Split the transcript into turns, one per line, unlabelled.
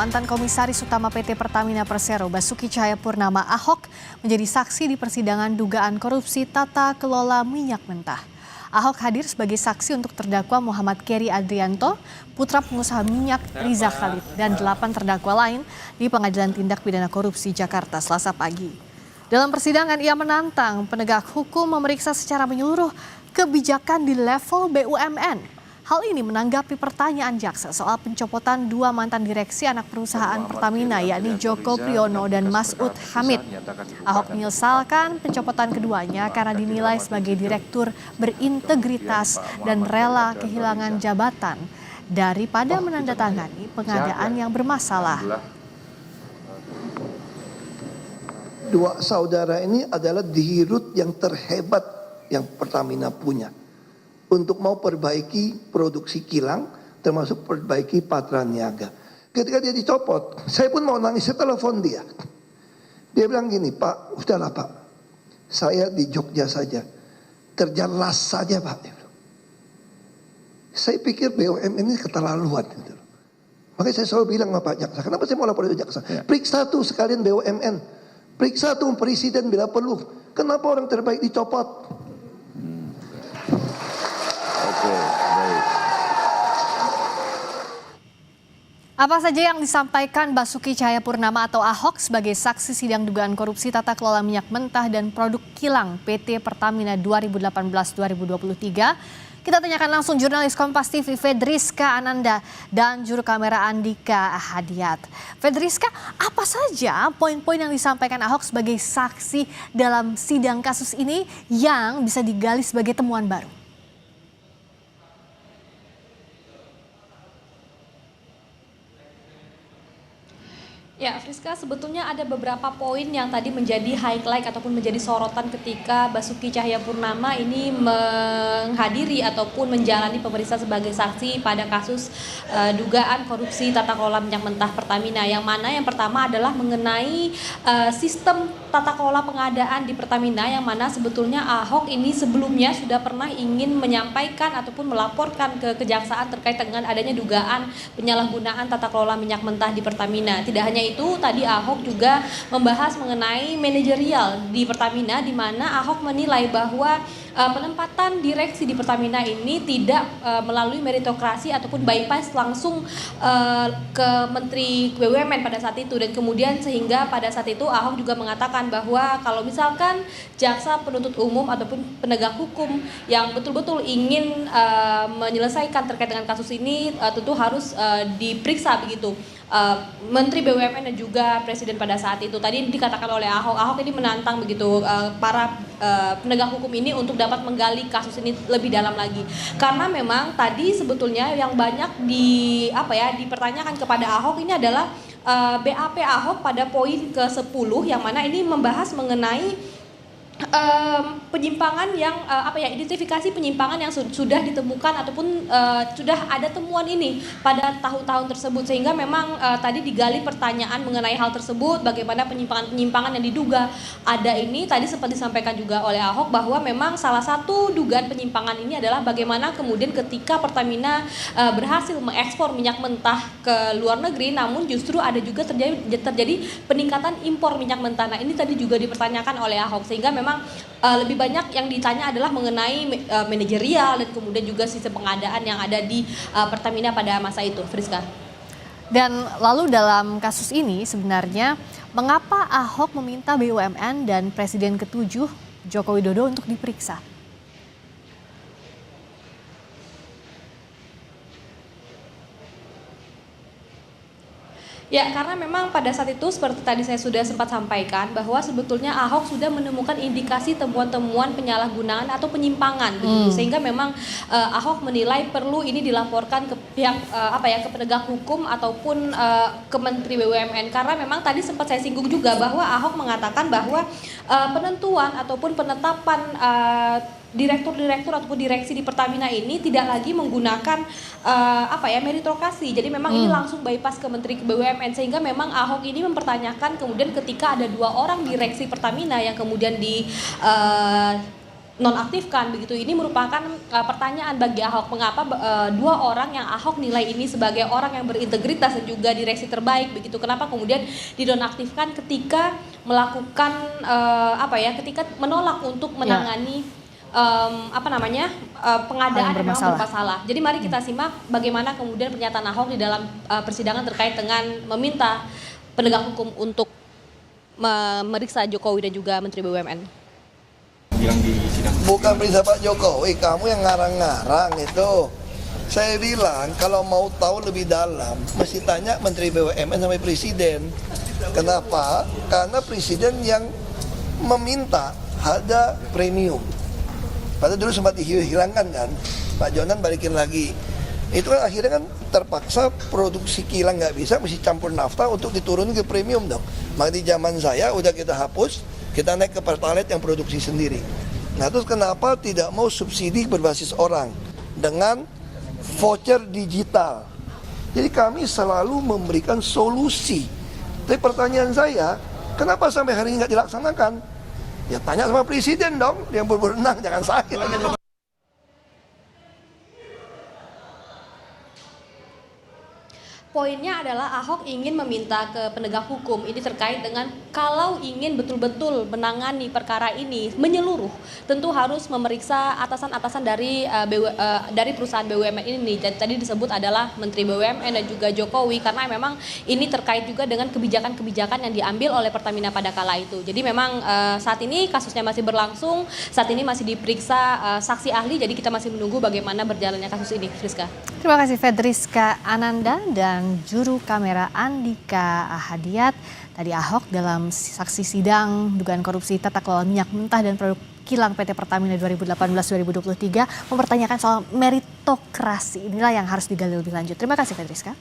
Mantan Komisaris Utama PT Pertamina Persero Basuki Cahayapurnama Ahok menjadi saksi di persidangan dugaan korupsi tata kelola minyak mentah. Ahok hadir sebagai saksi untuk terdakwa Muhammad Keri Adrianto, putra pengusaha minyak Riza Khalid, dan 8 terdakwa lain di Pengadilan Tindak Pidana Korupsi Jakarta Selasa pagi. Dalam persidangan ia menantang penegak hukum memeriksa secara menyeluruh kebijakan di level BUMN. Hal ini menanggapi pertanyaan jaksa soal pencopotan 2 mantan direksi anak perusahaan Pertamina yakni Joko Priyono dan Masud Hamid. Ahok menyesalkan pencopotan keduanya karena dinilai sebagai direktur berintegritas dan rela kehilangan jabatan daripada menandatangani pengadaan yang bermasalah.
Dua saudara ini adalah dirut yang terhebat yang Pertamina punya. Untuk mau perbaiki produksi kilang, termasuk perbaiki Patra Niaga. Ketika dia dicopot, saya pun mau nangis, saya telepon dia. Dia bilang gini, Pak, udahlah Pak, saya di Jogja saja, kerja las saja Pak. Saya pikir BUMN ini keterlaluan. Makanya saya selalu bilang sama Pak Jaksa, kenapa saya mau lapor ke Jaksa? Periksa tuh sekalian BUMN, periksa tuh presiden bila perlu. Kenapa orang terbaik dicopot?
Apa saja yang disampaikan Basuki Cahayapurnama atau Ahok sebagai saksi sidang dugaan korupsi tata kelola minyak mentah dan produk kilang PT Pertamina 2018-2023? Kita tanyakan langsung jurnalis Kompas TV Fedriska Ananda dan juru kamera Andika Hadiat. Fedriska, apa saja poin-poin yang disampaikan Ahok sebagai saksi dalam sidang kasus ini yang bisa digali sebagai temuan baru?
Ya, Friska, sebetulnya ada beberapa poin yang tadi menjadi highlight ataupun menjadi sorotan ketika Basuki Cahayapurnama ini menghadiri ataupun menjalani pemeriksaan sebagai saksi pada kasus dugaan korupsi tata kelola minyak mentah Pertamina. Yang mana yang pertama adalah mengenai sistem tata kelola pengadaan di Pertamina, yang mana sebetulnya Ahok ini sebelumnya sudah pernah ingin menyampaikan ataupun melaporkan ke kejaksaan terkait dengan adanya dugaan penyalahgunaan tata kelola minyak mentah di Pertamina. Tidak hanya itu, tadi Ahok juga membahas mengenai manajerial di Pertamina, di mana Ahok menilai bahwa penempatan direksi di Pertamina ini tidak melalui meritokrasi ataupun bypass langsung ke Menteri BUMN pada saat itu, dan kemudian sehingga pada saat itu Ahok juga mengatakan bahwa kalau misalkan jaksa penuntut umum ataupun penegak hukum yang betul-betul ingin menyelesaikan terkait dengan kasus ini tentu harus diperiksa begitu Menteri BUMN dan juga Presiden pada saat itu. Tadi dikatakan oleh Ahok ini menantang begitu para penegak hukum ini untuk dapat menggali kasus ini lebih dalam lagi. Karena memang tadi sebetulnya yang banyak dipertanyakan kepada Ahok ini adalah BAP Ahok pada poin ke-10, yang mana ini membahas mengenai penyimpangan yang identifikasi penyimpangan yang sudah ditemukan ataupun sudah ada temuan ini pada tahun-tahun tersebut, sehingga memang tadi digali pertanyaan mengenai hal tersebut, bagaimana penyimpangan yang diduga ada ini. Tadi sempat disampaikan juga oleh Ahok bahwa memang salah satu dugaan penyimpangan ini adalah bagaimana kemudian ketika Pertamina berhasil mengekspor minyak mentah ke luar negeri, namun justru ada juga terjadi peningkatan impor minyak mentah. Nah, ini tadi juga dipertanyakan oleh Ahok, sehingga memang lebih banyak yang ditanya adalah mengenai manajerial dan kemudian juga sistem pengadaan yang ada di Pertamina pada masa itu, Friska.
Dan lalu dalam kasus ini sebenarnya mengapa Ahok meminta BUMN dan Presiden ke-7 Joko Widodo untuk diperiksa?
Ya, karena memang pada saat itu seperti tadi saya sudah sempat sampaikan bahwa sebetulnya Ahok sudah menemukan indikasi temuan-temuan penyalahgunaan atau penyimpangan begitu, sehingga memang Ahok menilai perlu ini dilaporkan ke pihak ke penegak hukum ataupun ke Menteri BUMN, karena memang tadi sempat saya singgung juga bahwa Ahok mengatakan bahwa penentuan ataupun penetapan direktur-direktur ataupun direksi di Pertamina ini tidak lagi menggunakan meritokrasi. Jadi memang ini langsung bypass ke Menteri BUMN, sehingga memang Ahok ini mempertanyakan kemudian ketika ada 2 orang direksi Pertamina yang kemudian nonaktifkan begitu. Ini merupakan pertanyaan bagi Ahok, mengapa dua orang yang Ahok nilai ini sebagai orang yang berintegritas dan juga direksi terbaik begitu, kenapa kemudian dinonaktifkan ketika melakukan ketika menolak untuk menangani pengadaan yang memang bermasalah. Jadi mari kita simak bagaimana kemudian pernyataan Ahok di dalam persidangan terkait dengan meminta penegak hukum untuk memeriksa Jokowi dan juga Menteri BUMN.
Bukan perintah Pak Jokowi, kamu yang ngarang-ngarang itu. Saya bilang kalau mau tahu lebih dalam, mesti tanya Menteri BUMN sampai Presiden. Kenapa? Karena Presiden yang meminta harga premium. Padahal dulu sempat dihilangkan kan, Pak Jonan balikin lagi. Itu kan akhirnya kan terpaksa produksi kilang nggak bisa, mesti campur nafta untuk diturunin ke premium dong. Maka di zaman saya udah kita hapus, kita naik ke Pertalite yang produksi sendiri. Nah terus kenapa tidak mau subsidi berbasis orang dengan voucher digital? Jadi kami selalu memberikan solusi. Tapi pertanyaan saya, kenapa sampai hari ini nggak dilaksanakan? Ya tanya sama Presiden dong, yang berwenang, jangan saya.
Poinnya adalah Ahok ingin meminta ke penegak hukum ini terkait dengan kalau ingin betul-betul menangani perkara ini menyeluruh, tentu harus memeriksa atasan-atasan dari perusahaan BUMN ini. Jadi tadi disebut adalah Menteri BUMN dan juga Jokowi, karena memang ini terkait juga dengan kebijakan-kebijakan yang diambil oleh Pertamina pada kala itu. Jadi memang saat ini kasusnya masih berlangsung, saat ini masih diperiksa saksi ahli, jadi kita masih menunggu bagaimana berjalannya kasus ini, Friska.
Terima kasih Fedriska Ananda dan juru kamera Andika Ahadiat. Tadi Ahok dalam saksi sidang dugaan korupsi tata kelola minyak mentah dan produk kilang PT Pertamina 2018-2023 mempertanyakan soal meritokrasi. Inilah yang harus digali lebih lanjut. Terima kasih Fedriska.